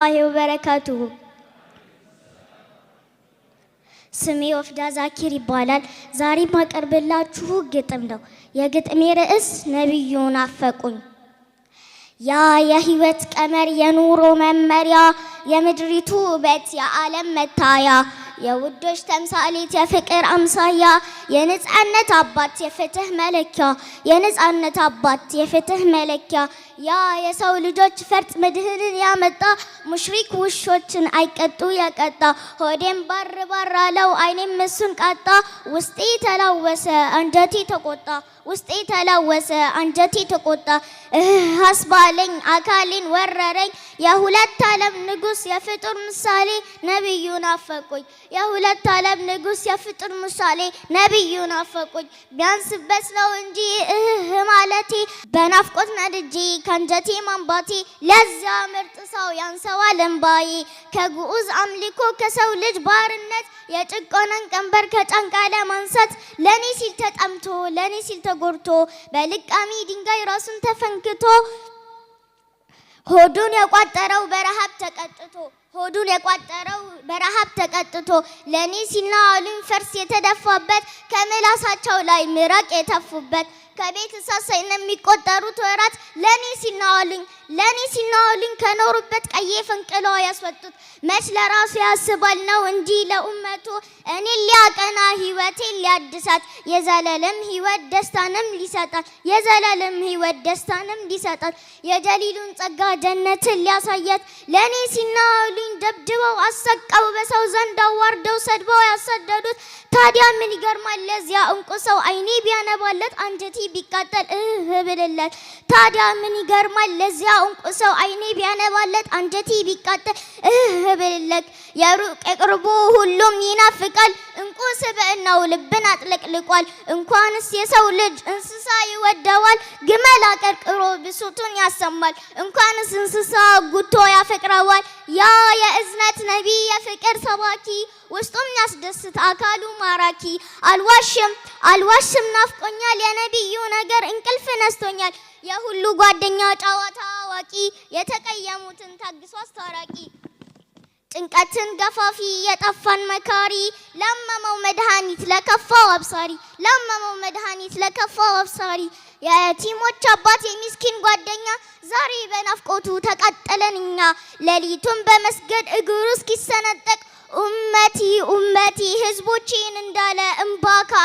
ወበረካቱሁ ስሜ ወፍዳ ዛኪር ይባላል። ዛሬ ማቀርብላችሁ ግጥም ነው። የግጥሜ ርዕስ ነብዩ ናፈቁኝ። ያ የህይወት ቀመር የኑሮ መመሪያ የምድሪቱ ውበት የዓለም መታያ የውዶች ተምሳሌት የፍቅር አምሳያ የነጻነት አባት የፍትህ መለኪያ የነጻነት አባት የፍትህ መለኪያ ያ የሰው ልጆች ፈርጥ ምድርን ያመጣ ሙሽሪክ ውሾችን አይቀጡ የቀጣ ሆዴም ባር ባር አለው አይኔም እሱን ቃጣ ውስጤ ተላወሰ አንጀቴ ተቆጣ ውስጤ ተላወሰ አንጀቴ ተቆጣ አስባለኝ አካሌን ወረረኝ የሁለት ዓለም ንጉስ የፍጡር ምሳሌ ነብዩ ናፈቁኝ የሁለት ዓለም ንጉስ የፍጡር ምሳሌ ነብዩ ናፈቁኝ ቢያንስበት ነው እንጂ ማለቴ በናፍቆት ነድጄ ከአንጀቴ ማንባቴ ለዛ ምርጥ ሰው ያንሰዋል እንባዬ ከግዑዝ አምልኮ ከሰው ልጅ ባርነት የጭቆናን ቀንበር ከጫንቃ ለማንሳት ለኔ ሲል ተጠምቶ ለኔ ሲል ተጎርቶ በልቃሚ ድንጋይ ራሱን ተፈንክቶ ሆዱን የቋጠረው በረሃብ ተቀጥቶ ሆዱን የቋጠረው በረሃብ ተቀጥቶ ለኔ ሲል ነው አሉኝ ፈርስ የተደፋበት ከምላሳቸው ላይ ምራቅ የተፉበት ከቤት እሳሳይ የሚቆጠሩት ወራት ለኔ ሲል ነው አሉኝ ከኖሩበት ቀዬ ፈንቅለው ያስወጡት መች ለራሱ ያስባል ነው እንጂ ለኡመቱ እኔን ሊያቀና ህይወቴን ሊያድሳት የዘላለም ህይወት ደስታንም ሊሰጣት የዘላለም ህይወት ደስታንም ሊሰጣት የጀሊሉን ጸጋ ጀነትን ሊያሳያት ለኔ ሲል ነው አሉኝ ደብድበው አሰቀው በሰው ዘንድ አዋርደው ሰድበው ያሰደዱት ታዲያ ምን ይገርማል ለዚያ እንቁ ሰው አይኔ ቢያነባለት አንጀቴ ቢቃጠል ብልለት ታዲያ ምን ይገርማል ለዚያ እንቁ ሰው አይኔ ቢያነባለት አንጀቴ ቢቃጠል ብልለት የሩቅ የቅርቡ ሁሉም ይናፍቃል እንቁ ስብዕናው ልብን አጥለቅልቋል እንኳንስ የሰው ልጅ እንስሳ ይወደዋል ግመል አቀርቅሮ ብሶቱን ያሰማል እንኳንስ እንስሳ ጉቶ ያፈቅረዋል ያ የእዝነት ነቢይ የፍቅር ሰባኪ ውስጡም ያስደስት አካሉ ማራኪ አልዋሽም ናፍቆኛል የነቢዩ ነገር እንቅልፍ ነስቶኛል የሁሉ ጓደኛ ጨዋታ አዋቂ የተቀየሙትን ታግሶ አስታራቂ ጭንቀትን ገፋፊ የጠፋን መካሪ ለመመው መድኃኒት ለከፋው አብሳሪ የቲሞች አባት የሚስኪን ጓደኛ ዛሬ በናፍቆቱ ተቃጠለንኛ ሌሊቱን በመስገድ እግሩ እስኪሰነጠቅ ኡመቲ ህዝቦቼን እንዳለ እምባካ